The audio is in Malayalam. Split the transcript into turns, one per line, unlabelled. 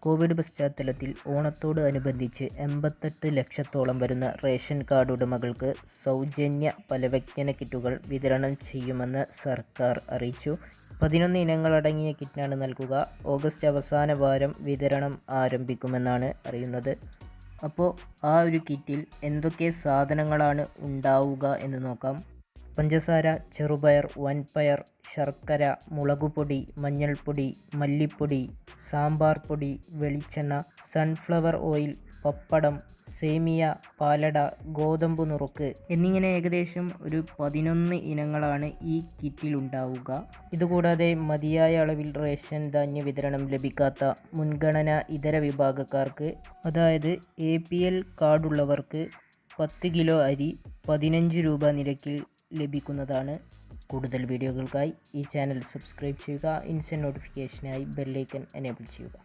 കോവിഡ് പശ്ചാത്തലത്തിൽ ഓണത്തോട് അനുബന്ധിച്ച് 88 ലക്ഷത്തോളം വരുന്ന റേഷൻ കാർഡ് ഉടമകൾക്ക് സൗജന്യ പലവ്യഞ്ജന കിറ്റുകൾ വിതരണം ചെയ്യുമെന്ന് സർക്കാർ അറിയിച്ചു. 11 ഇനങ്ങളടങ്ങിയ കിറ്റാണ് നൽകുക. ഓഗസ്റ്റ് അവസാന വാരം വിതരണം ആരംഭിക്കുമെന്നാണ് അറിയുന്നത്. അപ്പോൾ ആ ഒരു കിറ്റിൽ എന്തൊക്കെ സാധനങ്ങളാണ് ഉണ്ടാവുക എന്ന് നോക്കാം. പഞ്ചസാര, ചെറുപയർ, വൻപയർ, ശർക്കര, മുളകുപൊടി, മഞ്ഞൾപ്പൊടി, മല്ലിപ്പൊടി, സാമ്പാർ പൊടി, വെളിച്ചെണ്ണ, സൺഫ്ലവർ ഓയിൽ, പപ്പടം, സേമിയ, പാലട, ഗോതമ്പ് നുറുക്ക് എന്നിങ്ങനെ ഏകദേശം ഒരു 11 ഇനങ്ങളാണ് ഈ കിറ്റിൽ ഉണ്ടാവുക. ഇതുകൂടാതെ മതിയായ അളവിൽ റേഷൻ ധാന്യ വിതരണം ലഭിക്കാത്ത മുൻഗണന ഇതര വിഭാഗക്കാർക്ക്, അതായത് APL കാർഡുള്ളവർക്ക് 10 കിലോ അരി 15 രൂപ നിരക്കിൽ ലഭിക്കുന്നതാണ്. കൂടുതൽ വീഡിയോകൾക്കായി ഈ ചാനൽ സബ്സ്ക്രൈബ് ചെയ്യുക. ഇൻസ്റ്റന്റ് നോട്ടിഫിക്കേഷനായി ബെൽ ഐക്കൺ എനേബിൾ ചെയ്യുക.